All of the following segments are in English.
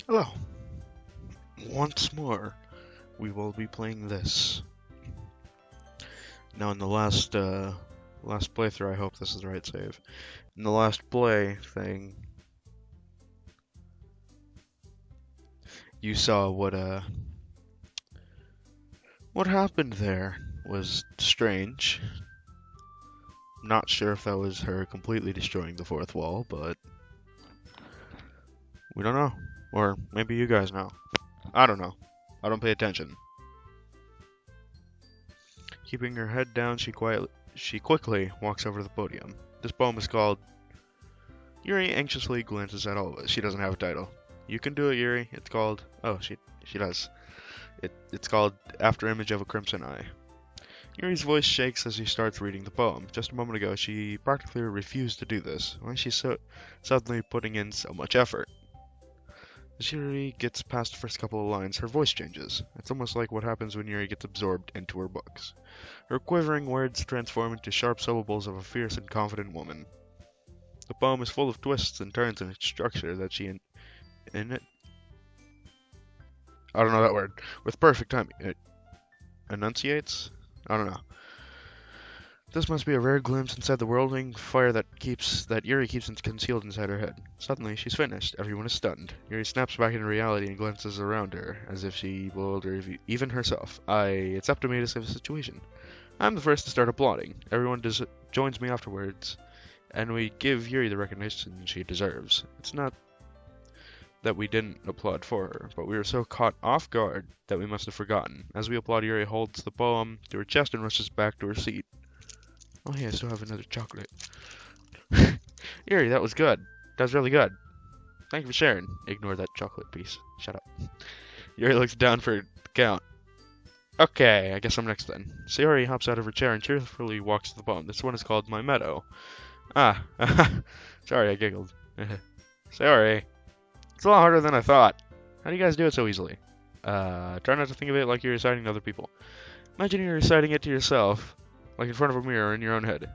Hello. Once more, we will be playing this. Now, in the last playthrough, I hope this is the right save. In the last play thing, you saw what happened there was strange. Not sure if that was her completely destroying the fourth wall, but we don't know. Or maybe you guys know. I don't know. I don't pay attention. Keeping her head down, she quickly walks over to the podium. This poem is called. Yuri anxiously glances at all of us. She doesn't have a title. You can do it, Yuri. It's called. Oh, she does. It's called After Image of a Crimson Eye. Yuri's voice shakes as she starts reading the poem. Just a moment ago, she practically refused to do this. Why is she suddenly putting in so much effort? As Yuri gets past the first couple of lines, her voice changes. It's almost like what happens when Yuri gets absorbed into her books. Her quivering words transform into sharp syllables of a fierce and confident woman. The poem is full of twists and turns in its structure that she in it. I don't know that word. With perfect timing, it enunciates. I don't know. This must be a rare glimpse inside the whirling fire that Yuri keeps concealed inside her head. Suddenly, she's finished. Everyone is stunned. Yuri snaps back into reality and glances around her, as if she bewilder even herself. It's up to me to save the situation. I'm the first to start applauding. Everyone joins me afterwards, and we give Yuri the recognition she deserves. It's not that we didn't applaud for her, but we were so caught off guard that we must have forgotten. As we applaud, Yuri holds the poem to her chest and rushes back to her seat. Oh yeah, I still have another chocolate. Yuri, that was good. That was really good. Thank you for sharing. Ignore that chocolate piece. Shut up. Yuri looks down for the count. Okay, I guess I'm next then. Sayori hops out of her chair and cheerfully walks to the poem. This one is called My Meadow. Ah, sorry, I giggled. Sayori. It's a lot harder than I thought. How do you guys do it so easily? Try not to think of it like you're reciting to other people. Imagine you're reciting it to yourself, like in front of a mirror in your own head.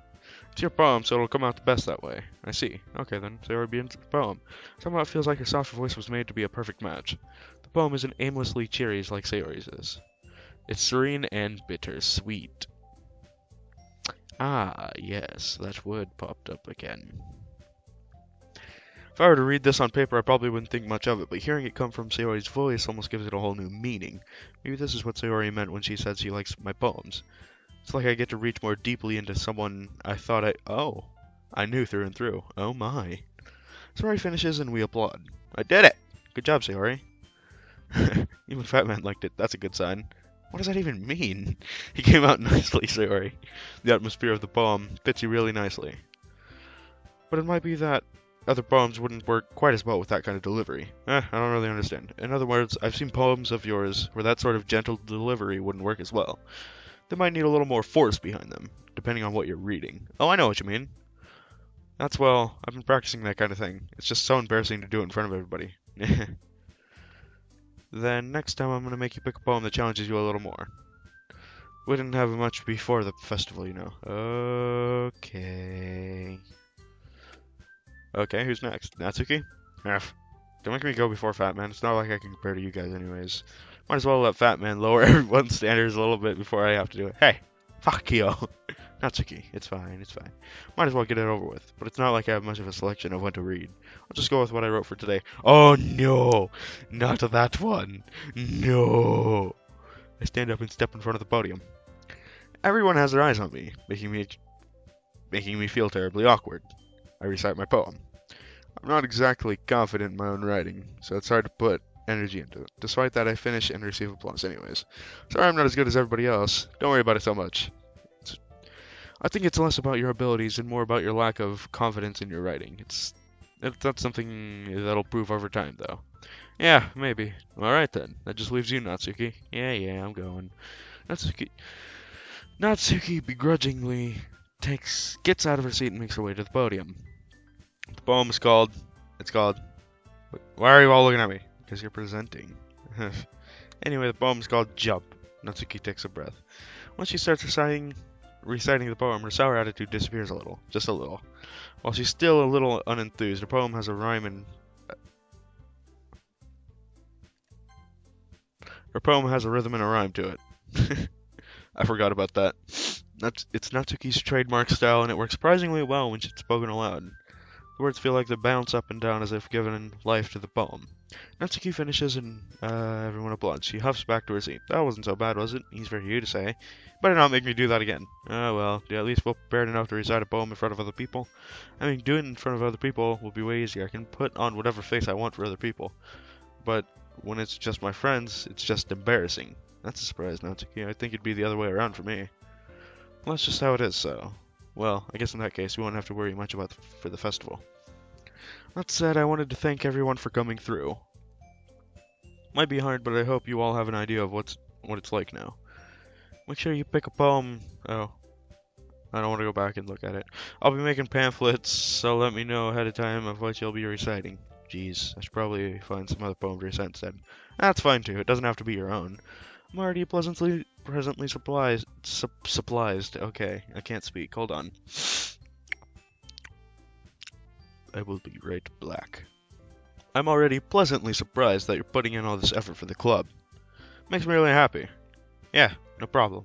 It's your poem, so it'll come out the best that way. I see. Okay then, Sayori begins the poem. Somehow it feels like her soft voice was made to be a perfect match. The poem isn't aimlessly cheery like Sayori's is. It's serene and bittersweet. Ah, yes, that word popped up again. If I were to read this on paper, I probably wouldn't think much of it, but hearing it come from Sayori's voice almost gives it a whole new meaning. Maybe this is what Sayori meant when she said she likes my poems. It's like I get to reach more deeply into someone I knew through and through. Oh my. Sayori finishes and we applaud. I did it! Good job, Sayori. Even Fat Man liked it. That's a good sign. What does that even mean? He came out nicely, Sayori. The atmosphere of the poem fits you really nicely. But it might be that other poems wouldn't work quite as well with that kind of delivery. I don't really understand. In other words, I've seen poems of yours where that sort of gentle delivery wouldn't work as well. They might need a little more force behind them, depending on what you're reading. Oh, I know what you mean. I've been practicing that kind of thing. It's just so embarrassing to do it in front of everybody. Then next time I'm gonna make you pick a poem that challenges you a little more. We didn't have much before the festival, you know. Okay. Okay, who's next? Natsuki? Don't make me go before Fat Man. It's not like I can compare to you guys anyways. Might as well let Fat Man lower everyone's standards a little bit before I have to do it. Hey, fuck you. Natsuki, it's fine. Might as well get it over with. But it's not like I have much of a selection of what to read. I'll just go with what I wrote for today. Oh no! Not that one! No! I stand up and step in front of the podium. Everyone has their eyes on me, making me feel terribly awkward. I recite my poem. I'm not exactly confident in my own writing, so it's hard to put energy into it. Despite that, I finish and receive applause anyways. Sorry I'm not as good as everybody else. Don't worry about it so much. I think it's less about your abilities and more about your lack of confidence in your writing. That's something that'll prove over time, though. Yeah, maybe. Alright then. That just leaves you, Natsuki. Yeah, I'm going. Natsuki begrudgingly gets out of her seat and makes her way to the podium. The poem is called. Why are you all looking at me? Because you're presenting. Anyway, the poem is called Jump. Natsuki takes a breath. Once she starts reciting the poem, her sour attitude disappears a little. Just a little. While she's still a little unenthused, her poem has a rhyme and Her poem has a rhythm and a rhyme to it. I forgot about that. It's Natsuki's trademark style, and it works surprisingly well when she's spoken aloud. The words feel like they bounce up and down as if given life to the poem. Natsuki finishes and everyone applauds. She huffs back to her seat. That wasn't so bad, was it? Easy for you to say. Better not make me do that again. Oh well, do you at least feel prepared enough to recite a poem in front of other people? I mean, doing it in front of other people will be way easier. I can put on whatever face I want for other people. But when it's just my friends, it's just embarrassing. That's a surprise, Natsuki. I think it'd be the other way around for me. Well, that's just how it is, so. Well, I guess in that case, we won't have to worry much about for the festival. That said, I wanted to thank everyone for coming through. Might be hard, but I hope you all have an idea of what it's like now. Make sure you pick a poem. Oh, I don't want to go back and look at it. I'll be making pamphlets, so let me know ahead of time of what you'll be reciting. Jeez, I should probably find some other poem to recite instead. That's fine too. It doesn't have to be your own. I'm already presently supplied. Okay, I can't speak. Hold on. I will be right back. I'm already pleasantly surprised that you're putting in all this effort for the club. Makes me really happy. Yeah, no problem.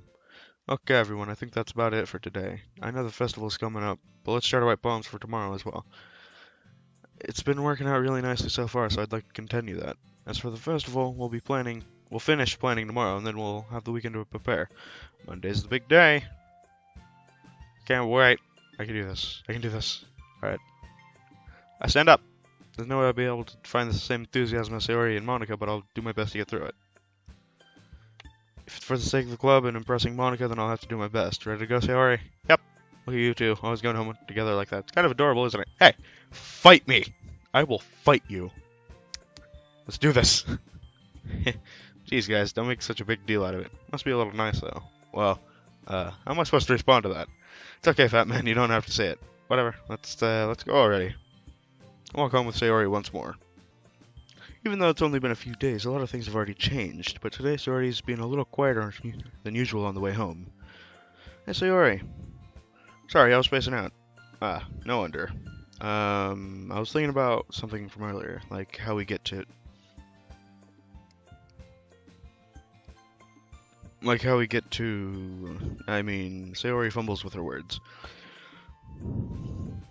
Okay, everyone, I think that's about it for today. I know the festival's coming up, but let's try to write poems for tomorrow as well. It's been working out really nicely so far, so I'd like to continue that. As for the festival, we'll finish planning tomorrow, and then we'll have the weekend to prepare. Monday's the big day. Can't wait. I can do this. Alright. I stand up. There's no way I'll be able to find the same enthusiasm as Sayori and Monica, but I'll do my best to get through it. If it's for the sake of the club and impressing Monica, then I'll have to do my best. Ready to go, Sayori? Yep. Look at you two, always going home together like that. It's kind of adorable, isn't it? Hey! Fight me! I will fight you. Let's do this. Jeez, guys, don't make such a big deal out of it. Must be a little nice, though. Well, how am I supposed to respond to that? It's okay, fat man, you don't have to say it. Whatever, let's go already. I'll walk home with Sayori once more. Even though it's only been a few days, a lot of things have already changed, but today Sayori's been a little quieter than usual on the way home. Hey, Sayori. Sorry, I was spacing out. No wonder. I was thinking about something from earlier, like how we get to... Sayori fumbles with her words.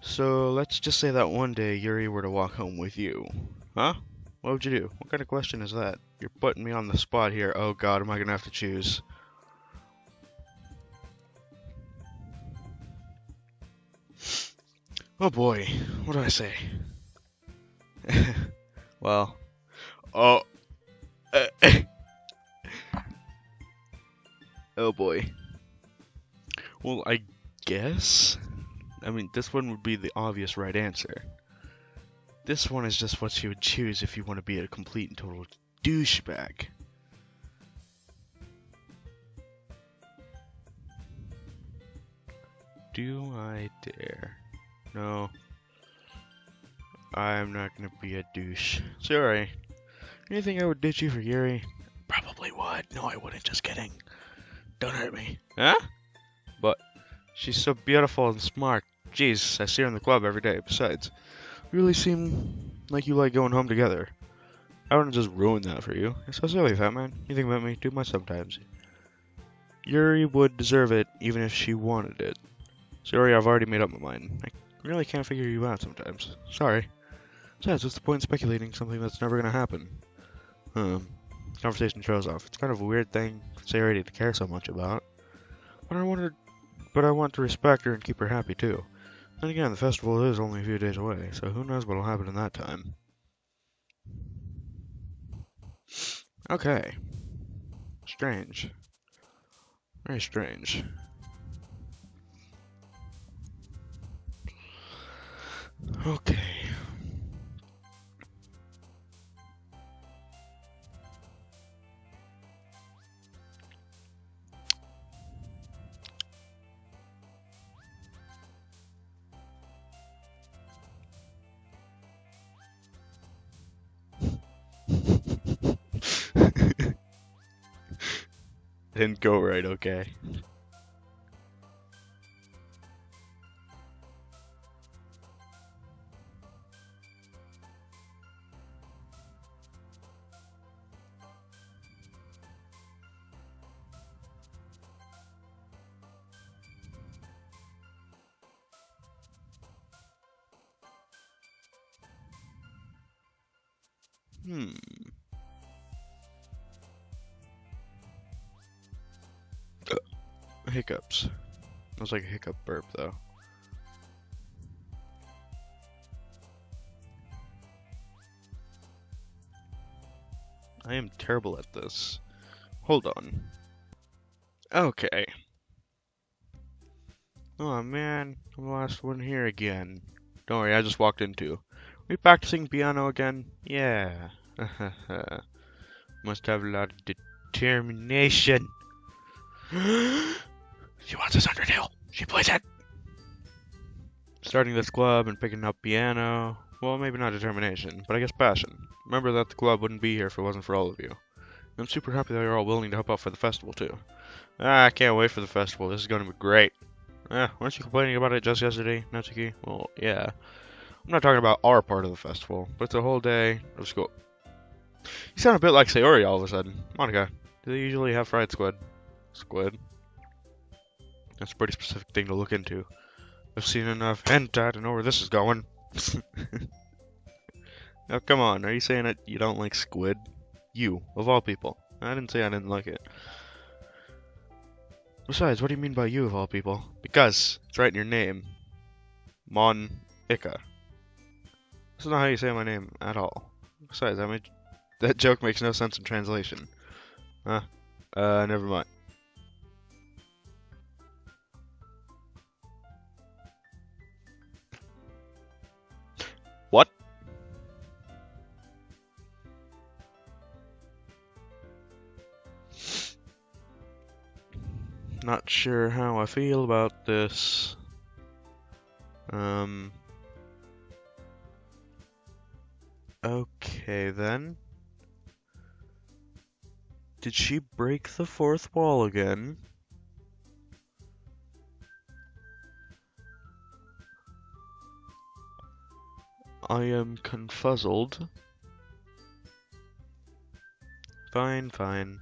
So, let's just say that one day Yuri were to walk home with you. Huh? What would you do? What kind of question is that? You're putting me on the spot here. Oh god, am I gonna have to choose? Oh boy, what do I say? Well, oh boy. Well, I guess? I mean, this one would be the obvious right answer. This one is just what you would choose if you want to be a complete and total douchebag. Do I dare? No. I'm not gonna be a douche. Sorry. You think I would ditch you for Yuri? Probably would. No, I wouldn't. Just kidding. Don't hurt me. Huh? But she's so beautiful and smart. Jeez, I see her in the club every day. Besides, you really seem like you like going home together. I wouldn't just ruin that for you. You're so silly, fat man. You think about me too much sometimes. Yuri would deserve it, even if she wanted it. Sorry, I've already made up my mind. I really can't figure you out sometimes. Sorry. Besides, what's the point in speculating something that's never gonna happen? Conversation trails off. It's kind of a weird thing for Sayori to care so much about. But I want to respect her and keep her happy too. Then again, the festival is only a few days away, so who knows what'll happen in that time. Okay. Strange. Very strange. Okay. Didn't go right, okay. Hmm. Hiccups. That was like a hiccup burp, though. I am terrible at this. Hold on. Okay. Oh man, I'm the last one here again. Don't worry, I just walked into. We practicing piano again? Yeah. Must have a lot of determination. She wants us Undertale. She plays it. Starting this club and picking up piano. Well, maybe not determination, but I guess passion. Remember that the club wouldn't be here if it wasn't for all of you. I'm super happy that you're all willing to help out for the festival, too. I can't wait for the festival. This is going to be great. Weren't you complaining about it just yesterday, Natsuki? Well, yeah. I'm not talking about our part of the festival, but it's a whole day of school. You sound a bit like Sayori all of a sudden. Monica, do they usually have fried squid? Squid? That's a pretty specific thing to look into. I've seen enough hentai to know where this is going. Now, come on, are you saying that you don't like squid? You, of all people. I didn't say I didn't like it. Besides, what do you mean by you, of all people? Because it's right in your name. Mon Ika. This is not how you say my name at all. Besides, that joke makes no sense in translation. Never mind. What? Not sure how I feel about this. Okay then. Did she break the fourth wall again? I am confuzzled. Fine, fine.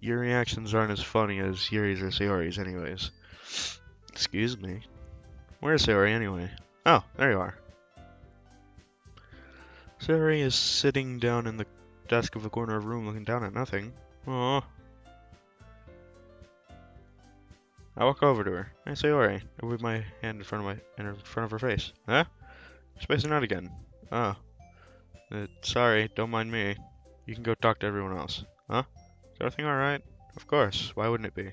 Your reactions aren't as funny as Yuri's or Sayori's anyways. Excuse me. Where's Sayori anyway? Oh, there you are. Sayori is sitting down in the desk of the corner of the room looking down at nothing. Aww. I walk over to her. Hey Sayori. I move my hand in front of her face. Huh? Spacing out again. Oh. Sorry, don't mind me. You can go talk to everyone else. Huh? Is everything alright? Of course. Why wouldn't it be?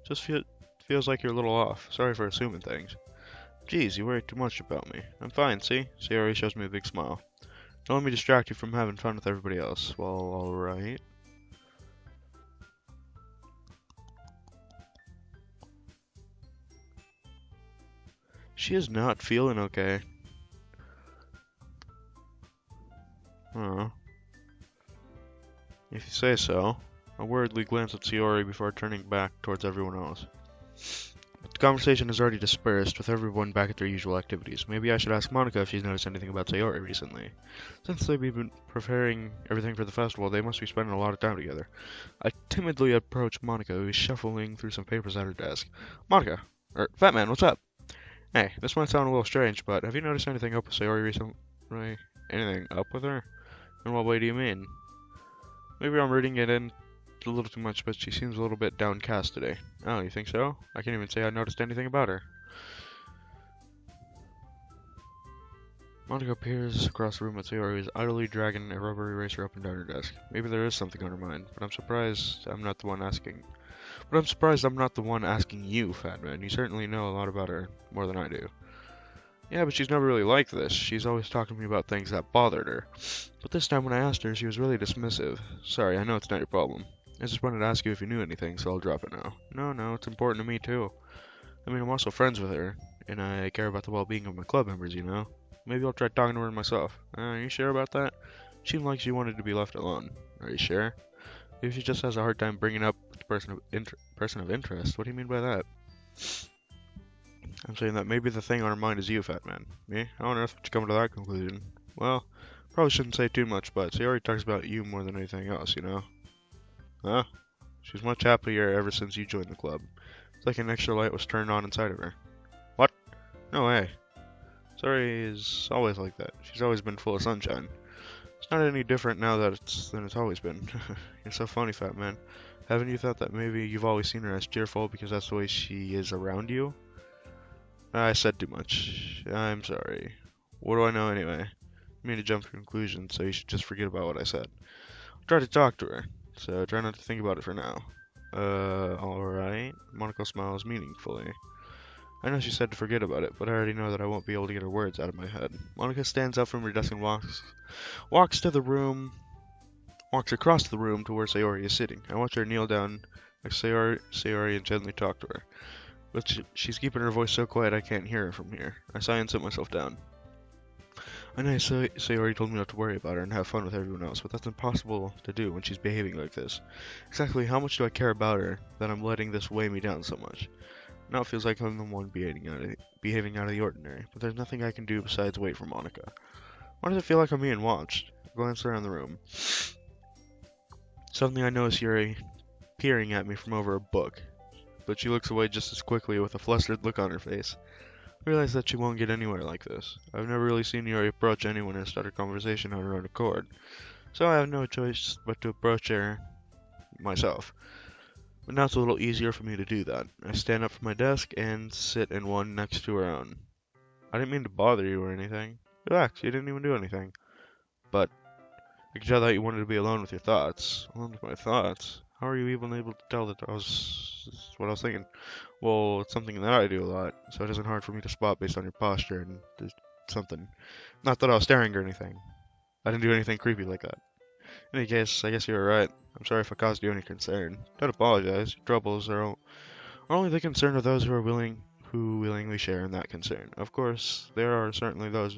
Just feels like you're a little off. Sorry for assuming things. Geez, you worry too much about me. I'm fine, see? Sayori shows me a big smile. Don't let me distract you from having fun with everybody else. Well, alright. She is not feeling okay. Oh. If you say so. I worriedly glance at Sayori before turning back towards everyone else. But the conversation has already dispersed, with everyone back at their usual activities. Maybe I should ask Monica if she's noticed anything about Sayori recently. Since they've been preparing everything for the festival, they must be spending a lot of time together. I timidly approach Monica, who is shuffling through some papers at her desk. Monica! Fat Man, what's up? Hey, this might sound a little strange, but have you noticed anything up with Sayori recently? Anything up with her? In what way do you mean? Maybe I'm reading it in a little too much, but she seems a little bit downcast today. Oh, you think so? I can't even say I noticed anything about her. Monica peers across the room at Sayori, who is idly dragging a rubber eraser up and down her desk. Maybe there is something on her mind, but I'm surprised I'm not the one asking. You, Fat Man. You certainly know a lot about her, more than I do. Yeah, but she's never really like this. She's always talking to me about things that bothered her. But this time when I asked her, she was really dismissive. Sorry, I know it's not your problem. I just wanted to ask you if you knew anything, so I'll drop it now. No, it's important to me too. I mean, I'm also friends with her, and I care about the well-being of my club members, you know? Maybe I'll try talking to her myself. Are you sure about that? She seemed like she wanted to be left alone. Are you sure? Maybe she just has a hard time bringing up the person of interest. What do you mean by that? I'm saying that maybe the thing on her mind is you, Fat Man. Me? How on earth would you come to that conclusion? Well, probably shouldn't say too much, but Sayori talks about you more than anything else, you know? Huh? She's much happier ever since you joined the club. It's like an extra light was turned on inside of her. What? No way. Sayori is always like that. She's always been full of sunshine. It's not any different now than it's always been. You're so funny, fat man. Haven't you thought that maybe you've always seen her as cheerful because that's the way she is around you? I said too much. I'm sorry. What do I know anyway? I mean to jump to conclusions, so you should just forget about what I said. I'll try to talk to her, so try not to think about it for now. Alright. Monaco smiles meaningfully. I know she said to forget about it, but I already know that I won't be able to get her words out of my head. Monica stands up from her desk and walks across the room to where Sayori is sitting. I watch her kneel down next to Sayori and gently talk to her. But she's keeping her voice so quiet I can't hear her from here. I sigh and sit myself down. I know Sayori told me not to worry about her and have fun with everyone else, but that's impossible to do when she's behaving like this. Exactly how much do I care about her that I'm letting this weigh me down so much? Now it feels like I'm the one behaving out of the ordinary, but there's nothing I can do besides wait for Monica. Why does it feel like I'm being watched? I glance around the room. Suddenly I notice Yuri peering at me from over a book, but she looks away just as quickly with a flustered look on her face. I realize that she won't get anywhere like this. I've never really seen Yuri approach anyone and start a conversation on her own accord, so I have no choice but to approach her myself. But now it's a little easier for me to do that. I stand up from my desk and sit in one next to her own. I didn't mean to bother you or anything. Relax, you didn't even do anything. But I could tell that you wanted to be alone with your thoughts. Alone with my thoughts? How are you even able to tell that was what I was thinking? Well, it's something that I do a lot, so it isn't hard for me to spot based on your posture and something. Not that I was staring or anything. I didn't do anything creepy like that. In any case, I guess you were right. I'm sorry if I caused you any concern. Don't apologize. Your troubles are only the concern of those who willingly share in that concern. Of course, there are certainly those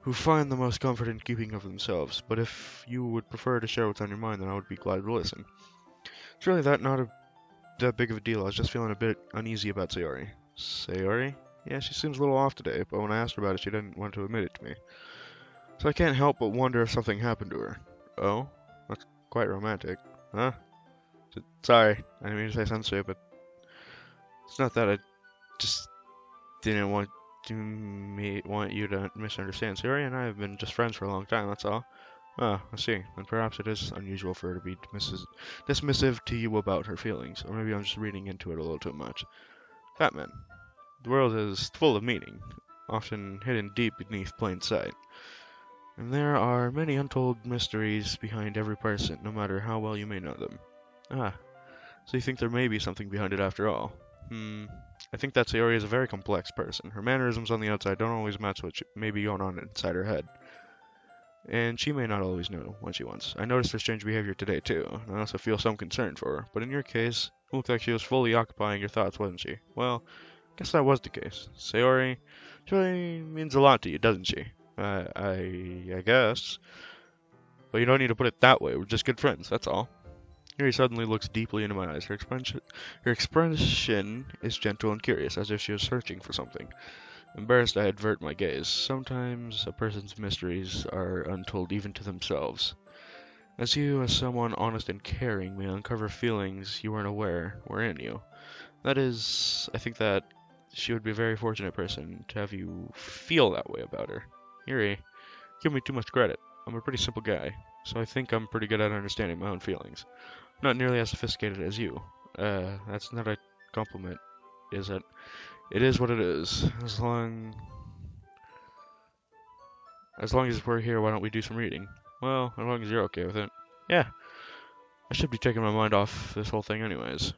who find the most comfort in keeping of themselves, but if you would prefer to share what's on your mind, then I would be glad to listen. It's really not that big of a deal. I was just feeling a bit uneasy about Sayori. Sayori? Yeah, she seems a little off today, but when I asked her about it, she didn't want to admit it to me. So I can't help but wonder if something happened to her. Oh? That's quite romantic. Huh? Sorry, I didn't mean to say something stupid. It's not that I just didn't want you to misunderstand. Sayori and I have been just friends for a long time, that's all. Ah, I see. Then perhaps it is unusual for her to be dismissive to you about her feelings, or maybe I'm just reading into it a little too much. Fatman, the world is full of meaning, often hidden deep beneath plain sight. And there are many untold mysteries behind every person, no matter how well you may know them. Ah, so you think there may be something behind it after all? I think that Sayori is a very complex person. Her mannerisms on the outside don't always match what may be going on inside her head. And she may not always know what she wants. I noticed her strange behavior today too, and I also feel some concern for her. But in your case, it looked like she was fully occupying your thoughts, wasn't she? Well, I guess that was the case. Sayori really means a lot to you, doesn't she? I guess. But you don't need to put it that way. We're just good friends, that's all. Yuri suddenly looks deeply into my eyes. Her expression is gentle and curious, as if she was searching for something. Embarrassed, I avert my gaze. Sometimes a person's mysteries are untold even to themselves. As someone honest and caring, may uncover feelings you weren't aware were in you. That is, I think that she would be a very fortunate person to have you feel that way about her. Yuri, give me too much credit. I'm a pretty simple guy, so I think I'm pretty good at understanding my own feelings. Not nearly as sophisticated as you. That's not a compliment, is it? It is what it is. As long as we're here, why don't we do some reading? Well, as long as you're okay with it. Yeah. I should be taking my mind off this whole thing anyways.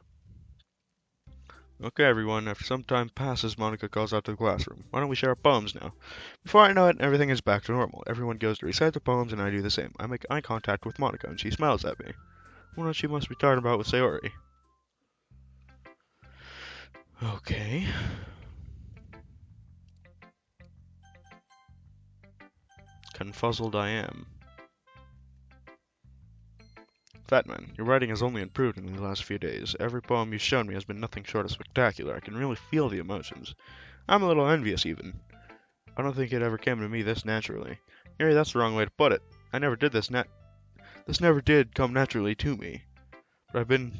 Okay, everyone, after some time passes, Monica calls out to the classroom. Why don't we share our poems now? Before I know it, everything is back to normal. Everyone goes to recite their poems, and I do the same. I make eye contact with Monica, and she smiles at me. What she must be talking about with Sayori. Okay. Confuzzled I am. Fatman, your writing has only improved in the last few days. Every poem you've shown me has been nothing short of spectacular. I can really feel the emotions. I'm a little envious, even. I don't think it ever came to me this naturally. Yuri, that's the wrong way to put it. I never did this This never did come naturally to me. But I've been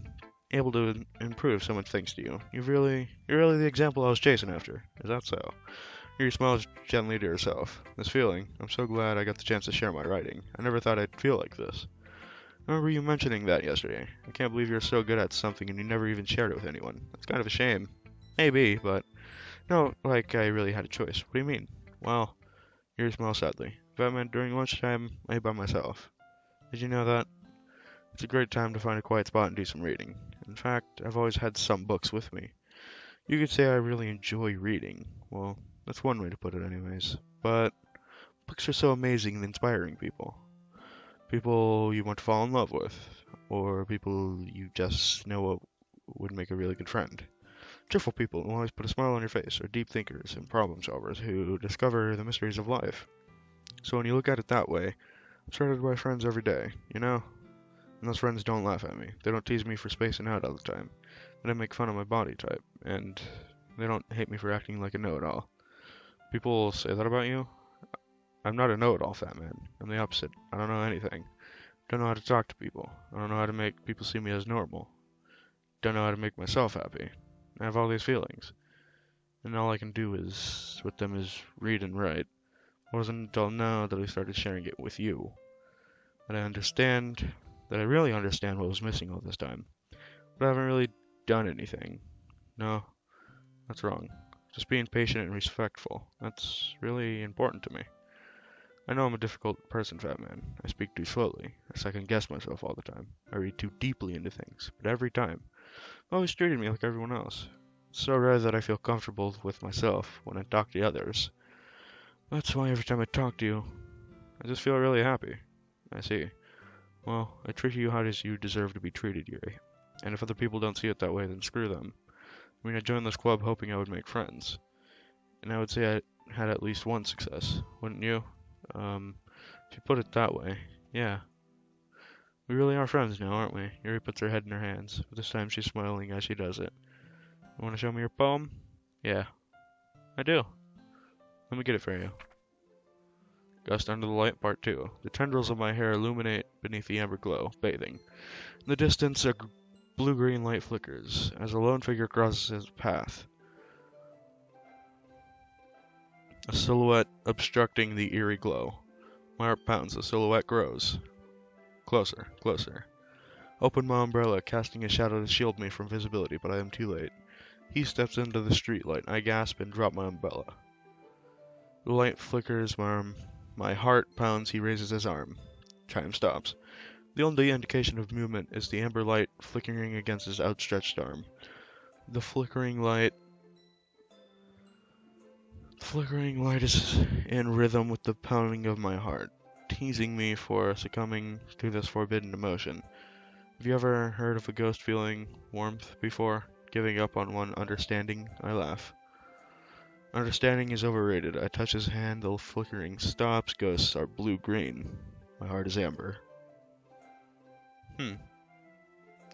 able to improve so much thanks to you. You're really the example I was chasing after. Is that so? Yuri smiles gently to herself. This feeling, I'm so glad I got the chance to share my writing. I never thought I'd feel like this. I remember you mentioning that yesterday. I can't believe you're so good at something and you never even shared it with anyone. That's kind of a shame. Maybe, but no, like I really had a choice. What do you mean? Well, Yuri smiles sadly. That meant during lunchtime, I ate by myself. Did you know that? It's a great time to find a quiet spot and do some reading. In fact, I've always had some books with me. You could say I really enjoy reading. Well, that's one way to put it anyways. But books are so amazing and inspiring people. People you want to fall in love with, or people you just know would make a really good friend. Cheerful people who always put a smile on your face, or deep thinkers and problem solvers who discover the mysteries of life. So when you look at it that way, I'm surrounded by friends every day, you know? And those friends don't laugh at me. They don't tease me for spacing out all the time. They don't make fun of my body type. And they don't hate me for acting like a know-it-all. People say that about you? I'm not a know-it-all, fat man. I'm the opposite. I don't know anything. Don't know how to talk to people. I don't know how to make people see me as normal. Don't know how to make myself happy. I have all these feelings. And all I can do is, with them is read and write. It wasn't until now that I started sharing it with you. That I really understand what was missing all this time. But I haven't really done anything. No, that's wrong. Just being patient and respectful. That's really important to me. I know I'm a difficult person, fat man. I speak too slowly. I second guess myself all the time. I read too deeply into things. But every time, always treated me like everyone else. It's so rare that I feel comfortable with myself when I talk to others. That's why every time I talk to you, I just feel really happy. I see. Well, I treat you how you deserve to be treated, Yuri. And if other people don't see it that way, then screw them. I mean, I joined this club hoping I would make friends. And I would say I had at least one success, wouldn't you? If you put it that way, yeah. We really are friends now, aren't we? Yuri puts her head in her hands, but this time she's smiling as she does it. You want to show me your poem? Yeah, I do. Let me get it for you. Gust under the light, part 2. The tendrils of my hair illuminate beneath the amber glow, bathing. In the distance, a blue-green light flickers, as a lone figure crosses his path. A silhouette obstructing the eerie glow. My heart pounds, the silhouette grows. Closer, closer. Open my umbrella, casting a shadow to shield me from visibility, but I am too late. He steps into the streetlight. I gasp and drop my umbrella. The light flickers my arm. My heart pounds. He raises his arm. Time stops. The only indication of movement is the amber light flickering against his outstretched arm. The flickering light is in rhythm with the pounding of my heart, teasing me for succumbing to this forbidden emotion. Have you ever heard of a ghost feeling warmth before? Giving up on one understanding? I laugh. Understanding is overrated. I touch his hand, the flickering stops. Ghosts are blue-green. My heart is amber. I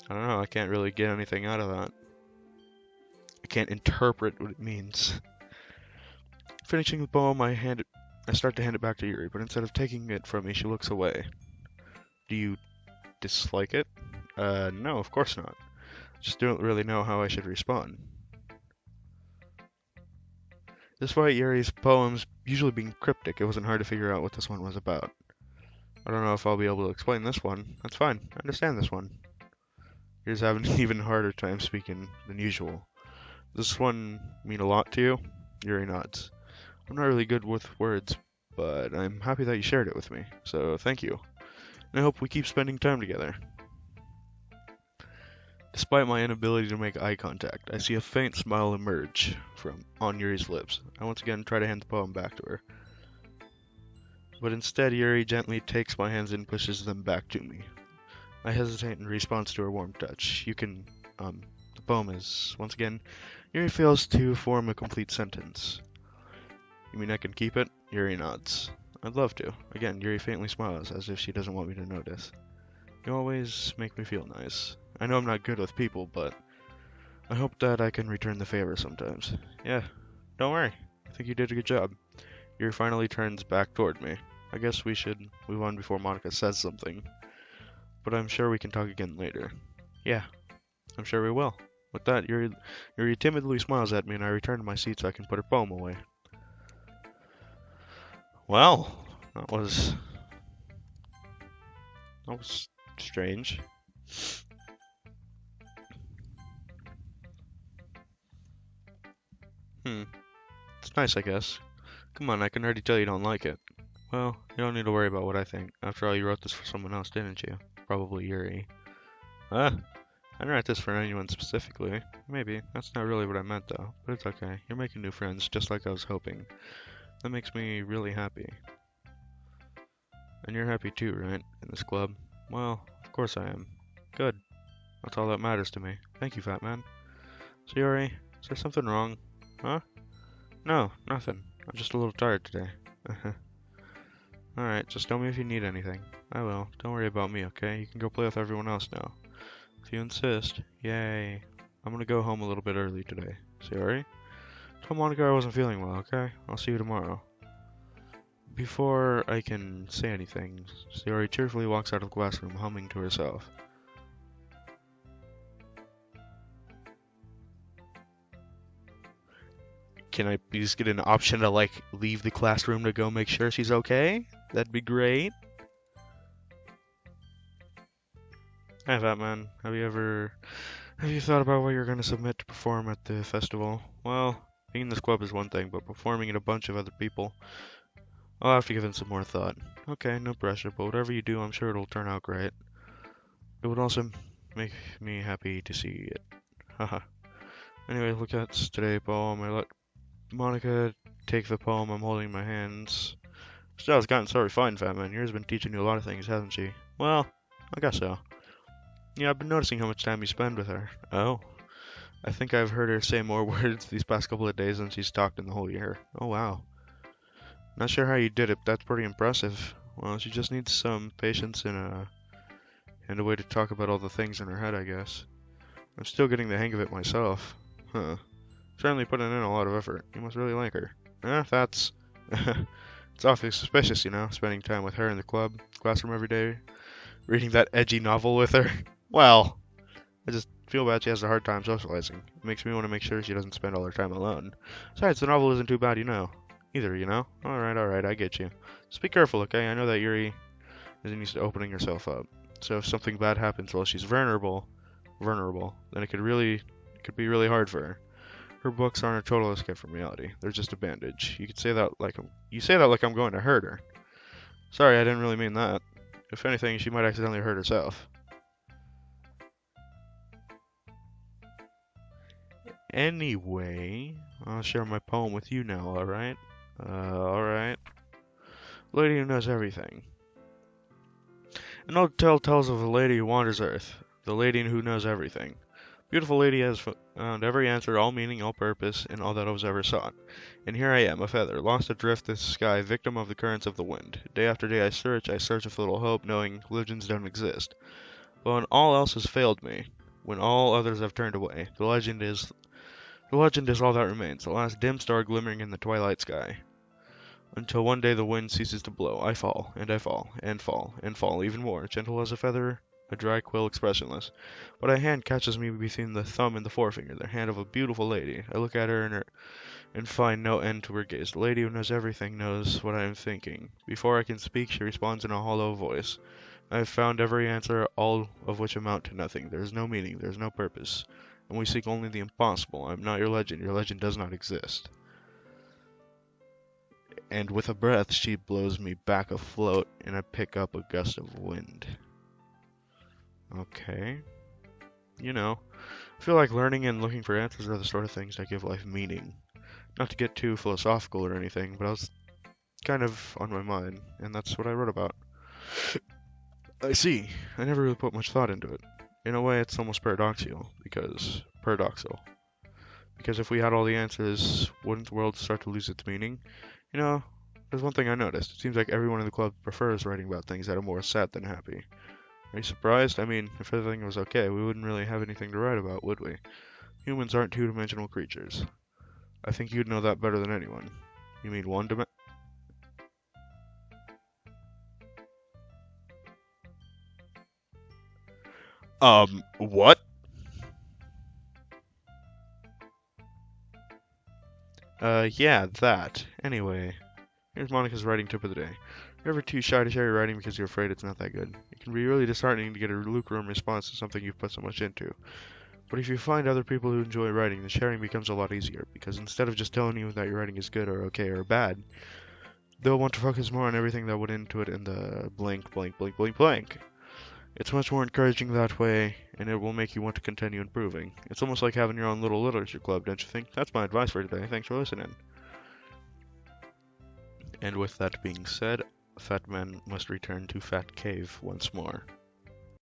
don't know, I can't really get anything out of that. I can't interpret what it means. Finishing the poem, I start to hand it back to Yuri, but instead of taking it from me, she looks away. Do you dislike it? No, of course not. Just don't really know how I should respond. Despite Yuri's poems usually being cryptic, it wasn't hard to figure out what this one was about. I don't know if I'll be able to explain this one. That's fine. I understand this one. Yuri's having an even harder time speaking than usual. Does this one mean a lot to you? Yuri nods. I'm not really good with words, but I'm happy that you shared it with me, so thank you. And I hope we keep spending time together. Despite my inability to make eye contact, I see a faint smile emerge on Yuri's lips. I once again try to hand the poem back to her. But instead, Yuri gently takes my hands and pushes them back to me. I hesitate in response to her warm touch. The poem is, once again, Yuri fails to form a complete sentence. You mean I can keep it? Yuri nods. I'd love to. Again, Yuri faintly smiles, as if she doesn't want me to notice. You always make me feel nice. I know I'm not good with people, but I hope that I can return the favor sometimes. Yeah, don't worry. I think you did a good job. Yuri finally turns back toward me. I guess we should move on before Monica says something. But I'm sure we can talk again later. Yeah, I'm sure we will. With that, Yuri timidly smiles at me and I return to my seat so I can put her poem away. Well, that was strange. It's nice, I guess. Come on, I can already tell you don't like it. Well, you don't need to worry about what I think. After all, you wrote this for someone else, didn't you? Probably Yuri. Ah, I didn't write this for anyone specifically. Maybe. That's not really what I meant, though. But it's okay. You're making new friends, just like I was hoping. That makes me really happy. And you're happy too, right? In this club? Well, of course I am. Good. That's all that matters to me. Thank you, Fat Man. Sayori, is there something wrong? Huh? No, nothing. I'm just a little tired today. Alright, just tell me if you need anything. I will. Don't worry about me, okay? You can go play with everyone else now. If you insist. Yay. I'm gonna go home a little bit early today. Sayori? Tell Monica I wasn't feeling well, okay? I'll see you tomorrow. Before I can say anything, Sayori cheerfully walks out of the classroom, humming to herself. Can I please get an option to, like, leave the classroom to go make sure she's okay? That'd be great. Hi, Batman. Have you thought about what you're gonna submit to perform at the festival? Well, being in this club is one thing, but performing in a bunch of other people, I'll have to give it some more thought. Okay, no pressure, but whatever you do, I'm sure it'll turn out great. It would also make me happy to see it. Haha. Anyway, look at today's poem. I let Monica take the poem I'm holding in my hands. Still, it's gotten so refined, Fat Man. Yours has been teaching you a lot of things, hasn't she? Well, I guess so. Yeah, I've been noticing how much time you spend with her. Oh, I think I've heard her say more words these past couple of days than she's talked in the whole year. Oh, wow. Not sure how you did it, but that's pretty impressive. Well, she just needs some patience and a way to talk about all the things in her head, I guess. I'm still getting the hang of it myself. Huh. Certainly putting in a lot of effort. You must really like her. That's... It's awfully suspicious, you know, spending time with her in the classroom every day, reading that edgy novel with her. Well, I just feel bad she has a hard time socializing. It makes me want to make sure she doesn't spend all her time alone. Besides, the novel isn't too bad, either, you know? Alright, I get you. Just be careful, okay? I know that Yuri isn't used to opening herself up. So if something bad happens while she's vulnerable, then it could be really hard for her. Her books aren't a total escape from reality. They're just a bandage. You say that like I'm going to hurt her. Sorry, I didn't really mean that. If anything, she might accidentally hurt herself. Anyway, I'll share my poem with you now, alright? Alright. Lady who knows everything. An old tale tells of a lady who wanders Earth. The lady who knows everything. Beautiful lady has found every answer, all meaning, all purpose, in all that was ever sought. And here I am, a feather, lost adrift in the sky, victim of the currents of the wind. Day after day I search with little hope, knowing legends don't exist. But when all else has failed me, when all others have turned away, the legend is all that remains, the last dim star glimmering in the twilight sky. Until one day the wind ceases to blow, I fall, and I fall, and fall, and fall, even more, gentle as a feather, a dry quill expressionless. But a hand catches me between the thumb and the forefinger, the hand of a beautiful lady. I look at her and find no end to her gaze. The lady who knows everything knows what I am thinking. Before I can speak, she responds in a hollow voice. I have found every answer, all of which amount to nothing. There is no meaning, there is no purpose. And we seek only the impossible. I am not your legend does not exist. And with a breath, she blows me back afloat, and I pick up a gust of wind. Okay. You know, I feel like learning and looking for answers are the sort of things that give life meaning. Not to get too philosophical or anything, but I was kind of on my mind, and that's what I wrote about. I see. I never really put much thought into it. In a way, it's almost paradoxical, because if we had all the answers, wouldn't the world start to lose its meaning? You know, there's one thing I noticed. It seems like everyone in the club prefers writing about things that are more sad than happy. Are you surprised? I mean, if everything was okay, we wouldn't really have anything to write about, would we? Humans aren't two-dimensional creatures. I think you'd know that better than anyone. You mean one-dimensional? What? Yeah, that. Anyway, Here's Monica's writing tip of the day. You're ever too shy to share your writing because you're afraid it's not that good. It can be really disheartening to get a lukewarm response to something you've put so much into. But if you find other people who enjoy writing, the sharing becomes a lot easier, because instead of just telling you that your writing is good or okay or bad, they'll want to focus more on everything that went into it in the blank, blank, blank, blank, blank. It's much more encouraging that way, and it will make you want to continue improving. It's almost like having your own little literature club, don't you think? That's my advice for today. Thanks for listening. And with that being said, Fat Man must return to Fat Cave once more.